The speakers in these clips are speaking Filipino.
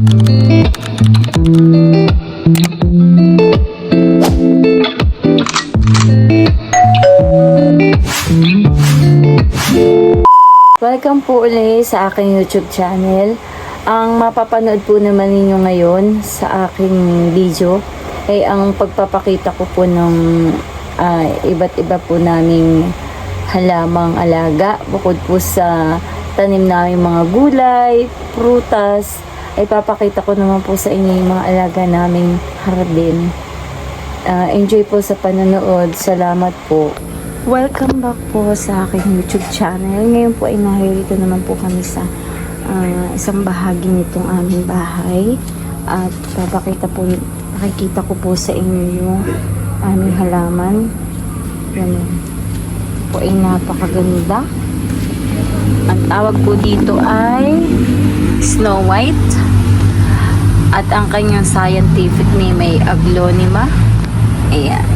Welcome po ulit sa aking YouTube channel. Ang mapapanood po naman ninyo ngayon sa aking video ay ang pagpapakita ko po ng iba't iba po naming halamang alaga. Bukod po sa tanim namin mga gulay, prutas, ay papakita ko naman po sa inyo yung mga alaga naming hardin. Enjoy po sa panonood. Salamat po. Welcome back po sa aking YouTube channel. Ngayon po ay narito naman po kami sa isang bahagi nitong aming bahay. At pakikita ko po sa inyo yung aming halaman. Yan po ay napakaganda. Ang tawag po dito ay Snow White. At ang kanyang scientific name ay Aglonema. Ayan.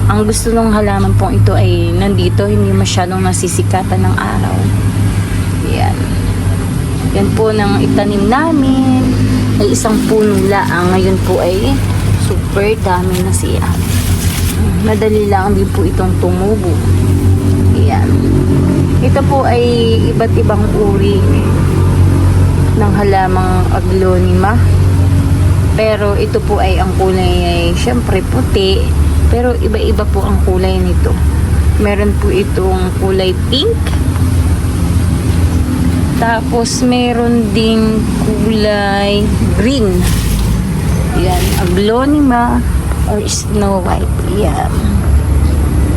Ang gusto ng halaman pong ito ay nandito, hindi masyadong nasisikatan ng araw. Yan. Yan po nang itanim namin. Ay isang puno lang. Ngayon po ay super dami na siya. Madali lang din po itong tumubo. Yan. Ito po ay iba't ibang uri ng halamang Aglonema. Pero ito po ay ang kulay ay syempre puti. Pero iba-iba po ang kulay nito. Meron po itong kulay pink. Tapos meron ding kulay green. Yan, Aglonema or Snow White. Yan.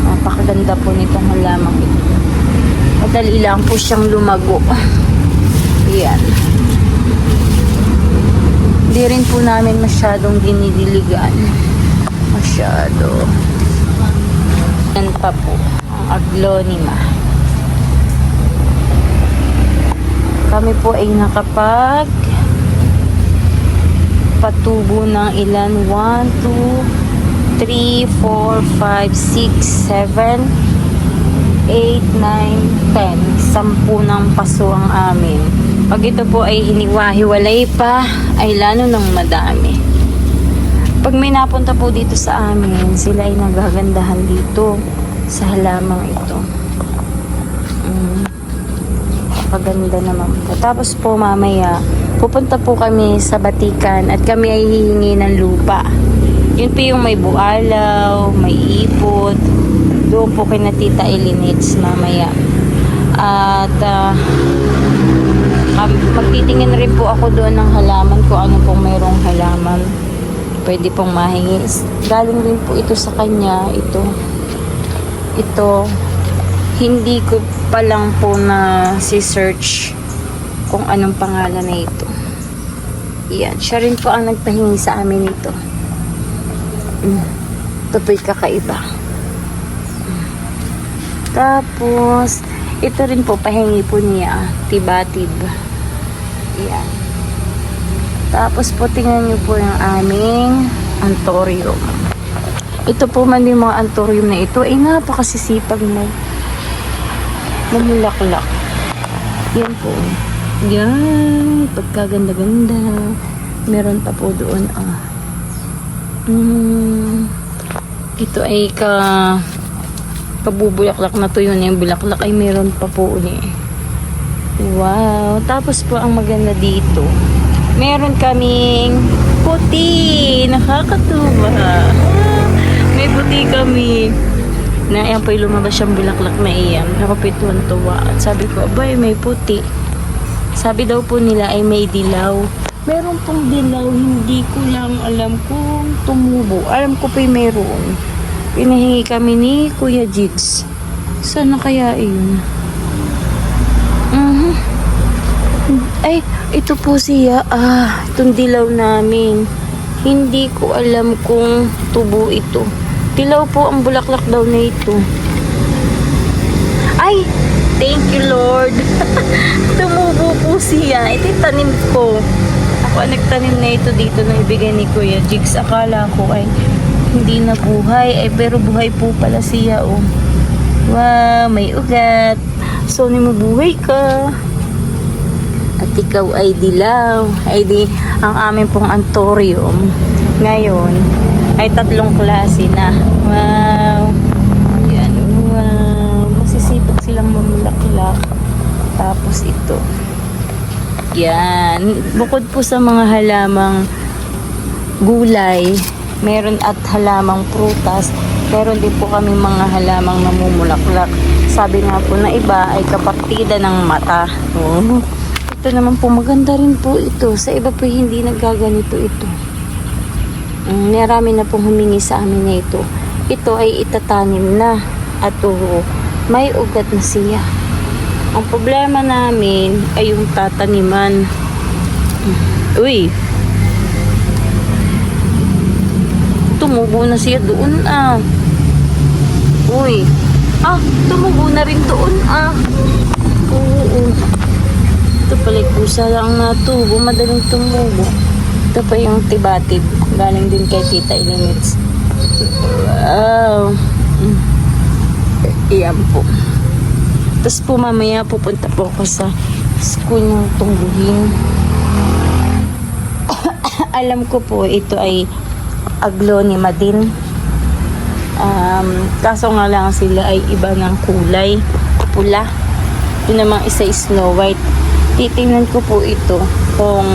Napakaganda po nitong halamang ito. Madali lang po siyang lumago. Yan. Hindi rin po namin masyadong dinidiligan. Masyado. Yan pa po ang Aglonema. Kami po ay nakapag patubo ng ilan? 1, 2, 3, 4, 5, 6, 7, 8, 9, 10. 10 ng paso ang amin. Pag ito po ay hiniwa-hiwalay pa, ay lalo ng madami. Pag may napunta po dito sa amin, sila ay nagagandahan dito sa halamang ito. Paganda naman po. Tapos po mamaya, pupunta po kami sa Batikan at kami ay hihingi ng lupa. Yun po yung may bualaw, may ipot. Doon po kay na Tita Elinits mamaya. At magtitingin rin po ako doon ng halaman kung ano pong mayroong halaman. Pwede pong mahingi. Galing rin po ito sa kanya. Ito, hindi ko pa lang po na si-search kung anong pangalan na ito. Yan. Siya rin po ang nagpahingi sa amin ito. Ito po'y kakaiba. Tapos, ito rin po, pahingi po niya. Tibatib. Yan. Tapos po, tingnan nyo po yung aming anthurium. Ito po man yung mga anthurium na ito, ay napakasisipag na namulaklak. Yan po. Yan. Pagkaganda-ganda. Meron pa po doon. Ito ay kabubulaklak na to yun. Yung bulaklak ay meron pa po ulit. Wow. Tapos po ang maganda dito, meron kaming puti. Nakakatuwa. May puti kami. Na yan po lumabas siyang bulaklak na iyan. Nakapituan tuwa. At sabi ko, abay, may puti. Sabi daw po nila ay may dilaw. Meron pong dilaw. Hindi ko lang alam kung tumubo. Alam ko po meron. Pinahingi kami ni Kuya Jigs. Sana kaya yun? Ay, ito po siya. Itong dilaw namin. Hindi ko alam kung tubo ito. Dilaw po ang bulaklak daw na ito. Ay, thank you Lord. Tumubo po siya. Ito tanim ko. Ako nagtanim na ito dito na ibigay ni Kuya Jigs. Akala ko ay hindi na buhay. Pero buhay po pala siya. Wow, may ugat. So, mabuhay ka. At ikaw ay dilaw. Ay di, ang amin pong antorium ngayon ay 3 klase na. Wow. Yan, wow. Masisipag silang mamulaklak. Tapos ito. Yan. Bukod po sa mga halamang gulay, meron at halamang prutas, meron din po kami mga halamang namumulaklak. Sabi nga po na iba ay kapartida ng mata. Oh. Ito naman po, maganda rin po ito. Sa iba po hindi nagaganito ito. Marami na pong humingi sa amin na ito. Ito ay itatanim na. At may ugat na siya. Ang problema namin ay yung tataniman. Uy! Tumubo na siya doon Uy! Tumubo na rin doon Oo. Ito pala pusa lang na tubo. Madaling tumubo. Ito pa yung tibatid. Galing din kay Tita Ilimits. Wow! Iyan po. Tapos po mamaya pupunta po ako sa school ng tungguhin. Alam ko po ito ay aglonema din. Kaso nga lang sila ay iba ng kulay. Pula. Ito namang isa is Snow White. Titingnan ko po ito kung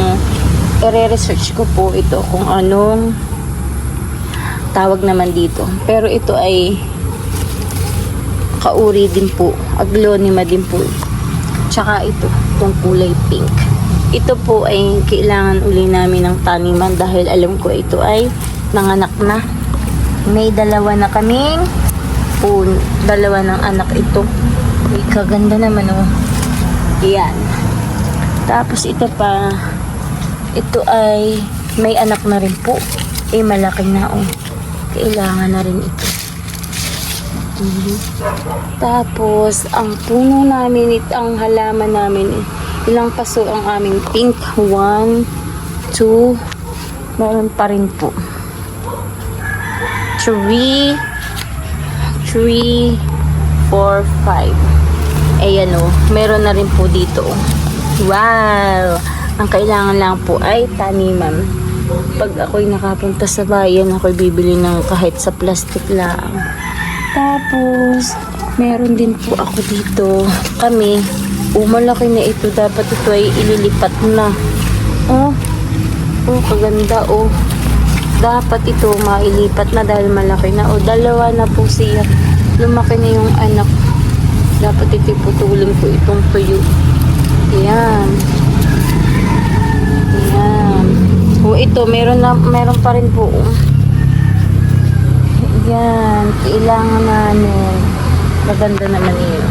i-research ko po ito kung anong tawag naman dito. Pero ito ay kauri din po. Aglonema din po. Tsaka ito, itong kulay pink. Ito po ay kailangan uli namin ng taniman dahil alam ko ito ay nanganak na. May dalawa na kaming dalawa ng anak ito. Ay, kaganda naman Yan. Tapos ito pa, ito ay may anak na rin po. Malaki na Kailangan na rin ito. Tapos, ang puno namin, ang halaman namin, ilang paso ang aming pink? 1, 2, meron pa rin po. 3, 4, 5. Ayan meron na rin po dito. Wow! Ang kailangan lang po ay taniman. Pag ako'y nakapunta sa bayan, ako'y bibili ng kahit sa plastic lang. Tapos, meron din po ako dito. Kami, malaki na ito. Dapat ito ay ililipat na. Kaganda Dapat ito mailipat na dahil malaki na. Dalawa na po siya. Lumaki na yung anak. Dapat ito putulin ko itong tuyo. Ayan. Ayan. Ito, meron pa rin po. Yan, kailangan namin. Maganda naman yun.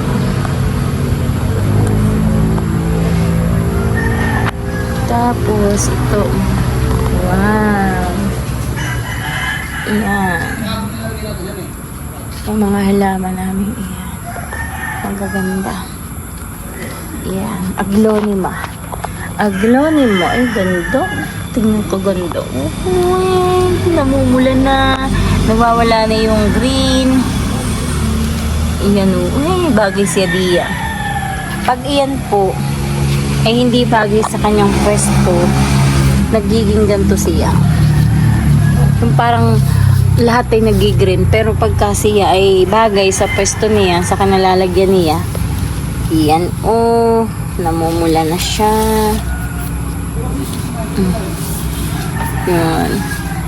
Tapos, ito. Wow. Yan. Ang mga halaman namin iyan. Ang gaganda. Yan. Aglonema. Aglonema. Ay, ganda. Tingnan ko ganda. Namumula na. Nawawala na yung green. Iyan bagay siya diya. Pag iyan po, ay hindi bagay sa kanyang pwesto, nagiging ganito siya. Yung parang lahat ay nagigreen, pero pagka siya ay bagay sa pwesto niya, sa kanalalagyan niya, iyan namumula na siya. Yan.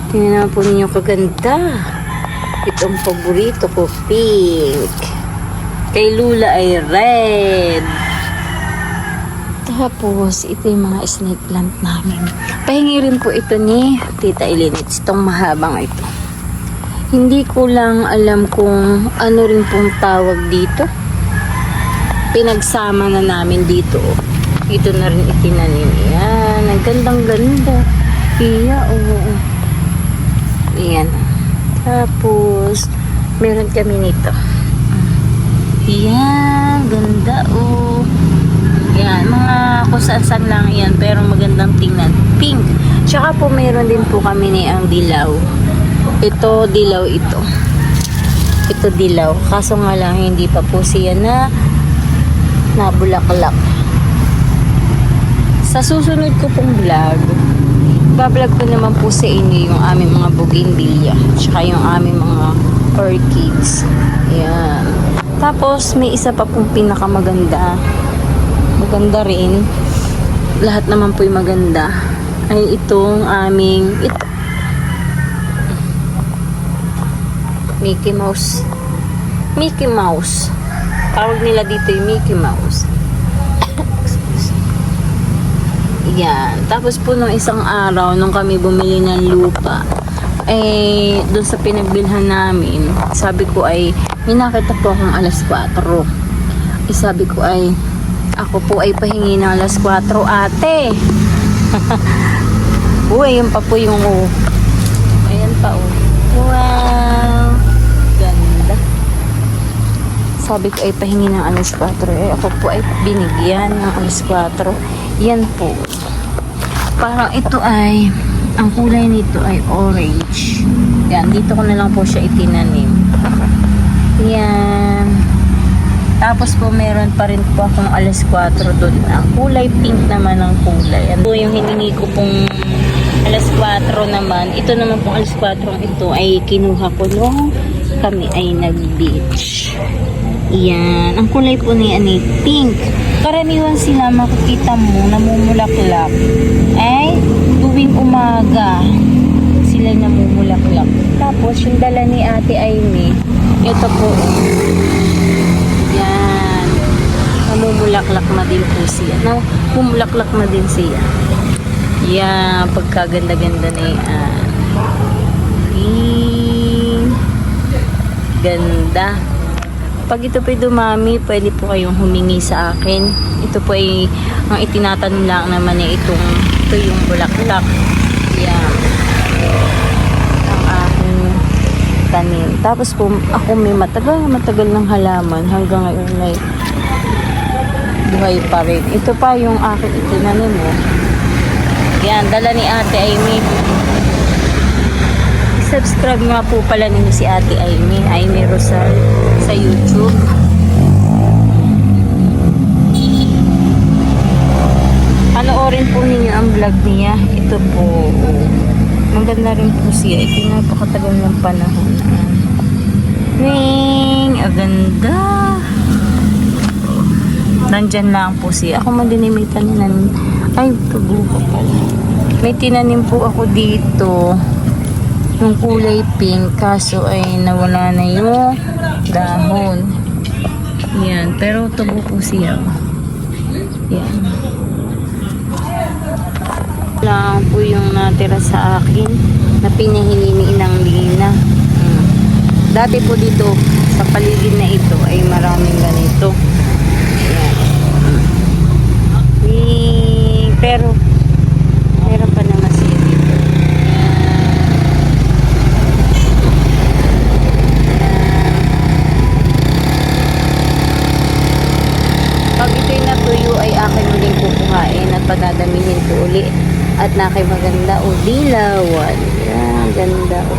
Tingnan naman po ninyo kaganda. Itong paborito ko, pink. Kay Lula ay red. Tapos, ito yung mga snake plant namin. Pahingi rin po ito ni Tita Ilinits. Itong mahabang ito. Hindi ko lang alam kung ano rin pong tawag dito. Pinagsama na namin dito. Ito na rin itinanim. Yan. Ang gandang-ganda. Ayan. Tapos, meron kami nito. Yan. Ganda Yan. Mga kung saan lang yan. Pero magandang tingnan. Pink. Tsaka po meron din po kami ni ang dilaw. Ito, dilaw ito. Ito dilaw. Kaso nga lang, hindi pa po siya na nabulaklak. Sa susunod ko pong vlog, bablog ko naman po sa inyo yung aming mga bougainvillea, tsaka yung aming mga orchids. Ayan. Tapos, may isa pa pong pinakamaganda. Maganda rin. Lahat naman po yung maganda. Ay itong aming Mickey Mouse. Mickey Mouse. Tawag nila dito yung Mickey Mouse. Yan. Tapos po nung isang araw, nung kami bumili ng lupa, doon sa pinagbilhan namin, sabi ko ay, may nakita po akong alas 4. Sabi ko ay, ako po ay pahingi ng alas 4, ate. Uy, yun pa po yung ayan pa wow, ganda. Sabi ko ay pahingi ng alas 4. Ako po ay binigyan ng alas 4. Yan po. Parang ito ay, ang kulay nito ay orange. Yan, dito ko na lang po siya itinanim. Yan. Tapos po meron pa rin po akong alas 4 doon. Ang kulay pink naman ang kulay. Yan po yung hiningi ko pong alas 4 naman. Ito naman pong alas 4 ito ay kinuha ko nung kami ay nag-beach. Yan. Ang kulay po niya ay pink. Karaniwan sila makikita mo namumulaklak. Ay, tuwing umaga sila namumulaklak. Tapos yung dala ni Ate Aimee, ito po. Yan. Namumulaklak na din po siya. Namumulaklak na din siya. Yan. Pagkaganda-ganda na yan. Ganda. Pag ito po'y dumami, pwede po kayong humingi sa akin. Ito po ay, ang itinatanong lang naman ito yung bulaklak. Yan. Ang aking tanim. Tapos po, ako may matagal ng halaman. Hanggang ngayon ay buhay pa rin. Ito pa yung aking itinanim mo. Yan, dala ni Ate Aimee. Subscribe nga po pala ninyo si Ate Aimee Rosal sa YouTube. Panoorin po ninyo ang vlog niya. Ito po, maganda rin po siya. Ito napakatagal ng panahon. Ang ganda. Nandyan lang po siya. Ako man din may tananim. Ay, kabuka pala. May tinanim po ako dito yung kulay pink, kaso ay nawala na yung dahon. Yan, pero tubo po siya. Yan. Lang po yung natira sa akin na pinahingi ni Inang Lina. Dati po dito sa paligid na ito ay maraming ganito. Yan. Pero meron pa naman siya dito. Pag ito'y natuyo ay akin muling kukuhain at padadamihin ko uli. At nakay maganda o dilawan. Yan, ganda o.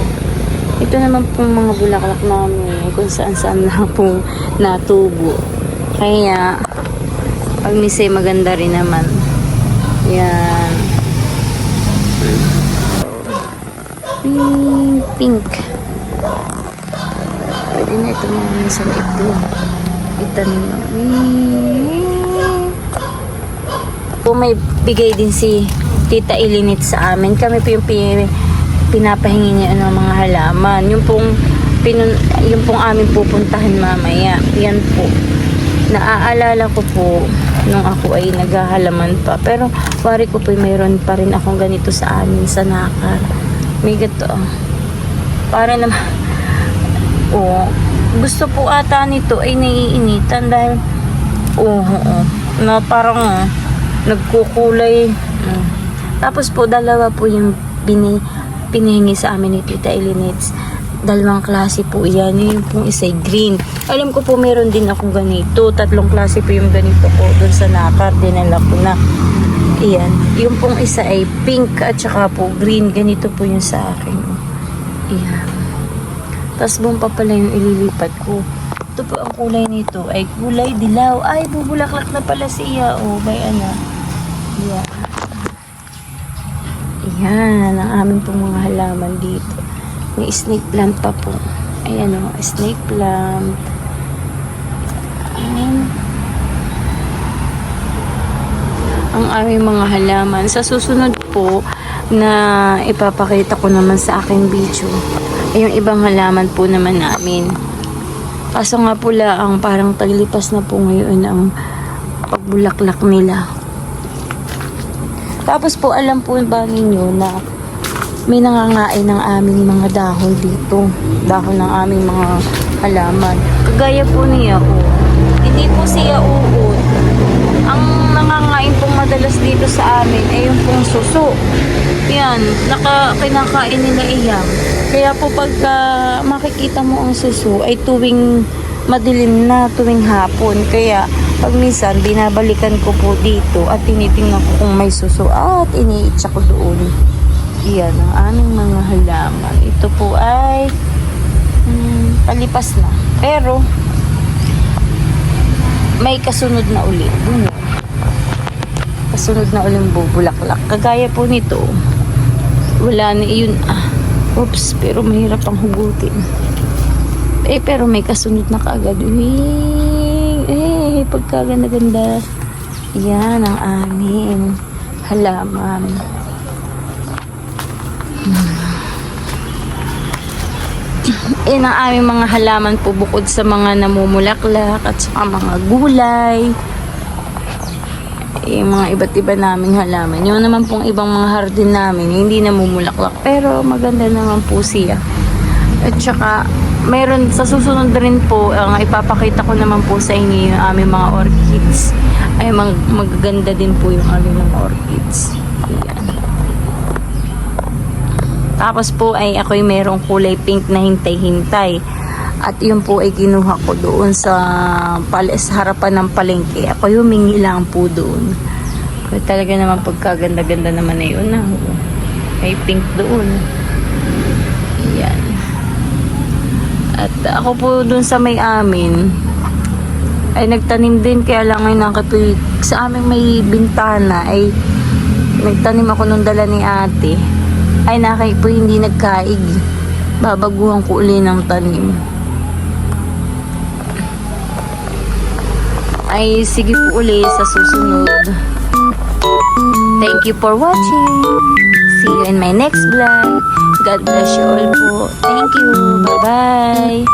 Ito naman pong mga bulaklak namin kung saan na pong natubo. Kaya, pag misay maganda rin naman. Yan. Pink. Pwede na ito mga minsan ito. Itanim na. Kung may bigay din si Tita Ilinit sa amin, kami po yung pinapahingi niya ng mga halaman. Yung pong amin pupuntahan mamaya. Yan po. Naaalala ko po nung ako ay naghahalaman pa. Pero wari ko po mayroon pa rin akong ganito sa amin sa Nakar. May gato. Para naman gusto po ata nito ay naiinitan dahil na parang nagkukulay. Tapos po dalawa po yung pinihingi sa amin ni Tita Elinitz. Dalawang klase po yan. Yung pong isa'y green. Alam ko po meron din akong ganito. 3 klase po yung ganito po doon sa Nakar. Dinala ko na. Iyan. Yung pong isa ay pink at saka po green. Ganito po yung sa akin. Iyan. Tapos buong pa pala yung ililipat ko. Ito po ang kulay nito ay kulay dilaw. Ay, bubulaklak na pala siya. May ano. Iyan. Ayan, ang aming pong mga halaman dito. May snake plant pa po. Ayan o, snake plant. Ayan. Ang aming mga halaman. Sa susunod po na ipapakita ko naman sa aking video ay yung ibang halaman po naman namin. Kaso nga pula ang parang taglipas na po ngayon ang pagbulaklak nila. Tapos po alam po ba ninyo na may nangangain ng aming mga dahon dito. Dahon ng aming mga halaman. Kagaya po niya po. Hindi po siya uod. Ang nangangain pong madalas dito sa amin ay yung pong suso. Yan, kinakain nila iyan. Kaya po pagka makikita mo ang suso ay tuwing madilim na, tuwing hapon. Kaya pag minsan binabalikan ko po dito at tinitingnan ko kung may suso at iniitsa ko doon. Yan ang aming mga halaman. Ito po ay palipas na. Pero may kasunod na ulit. Kasunod na ulit bubulaklak. Kagaya po nito. Wala na yun. Oops, pero mahirap ang hugutin. Pero may kasunod na kaagad. Pagkaganda-ganda. Yan ang aming halaman. Yan ang aming mga halaman po bukod sa mga namumulaklak at sa mga gulay. Yung mga iba't iba naming halaman. Yung naman pong ibang mga hardin namin, hindi namumulaklak. Pero maganda naman po siya. At saka, meron sa susunod rin po, ang ipapakita ko naman po sa inyo yung aming mga orchids. Ay, magaganda din po yung aming mga orchids. Ayan. Tapos po ay ako'y merong kulay pink na hintay-hintay. At yun po ay kinuha ko doon sa harapan ng palengke. Ako humingi lang po doon. Kaya talaga naman pagkaganda-ganda naman na yun. May pink doon. Ayan. At ako po doon sa may amin ay nagtanim din. Kaya lang ay nakatuloy. Sa aming may bintana ay nagtanim ako nung dala ni ate. Ay nakay po hindi nagkaig. Babaguhan ko uli ng tanim. Ay sige po uli sa susunod. Thank you for watching. See you in my next vlog. God bless you all po. Thank you. Bye-bye.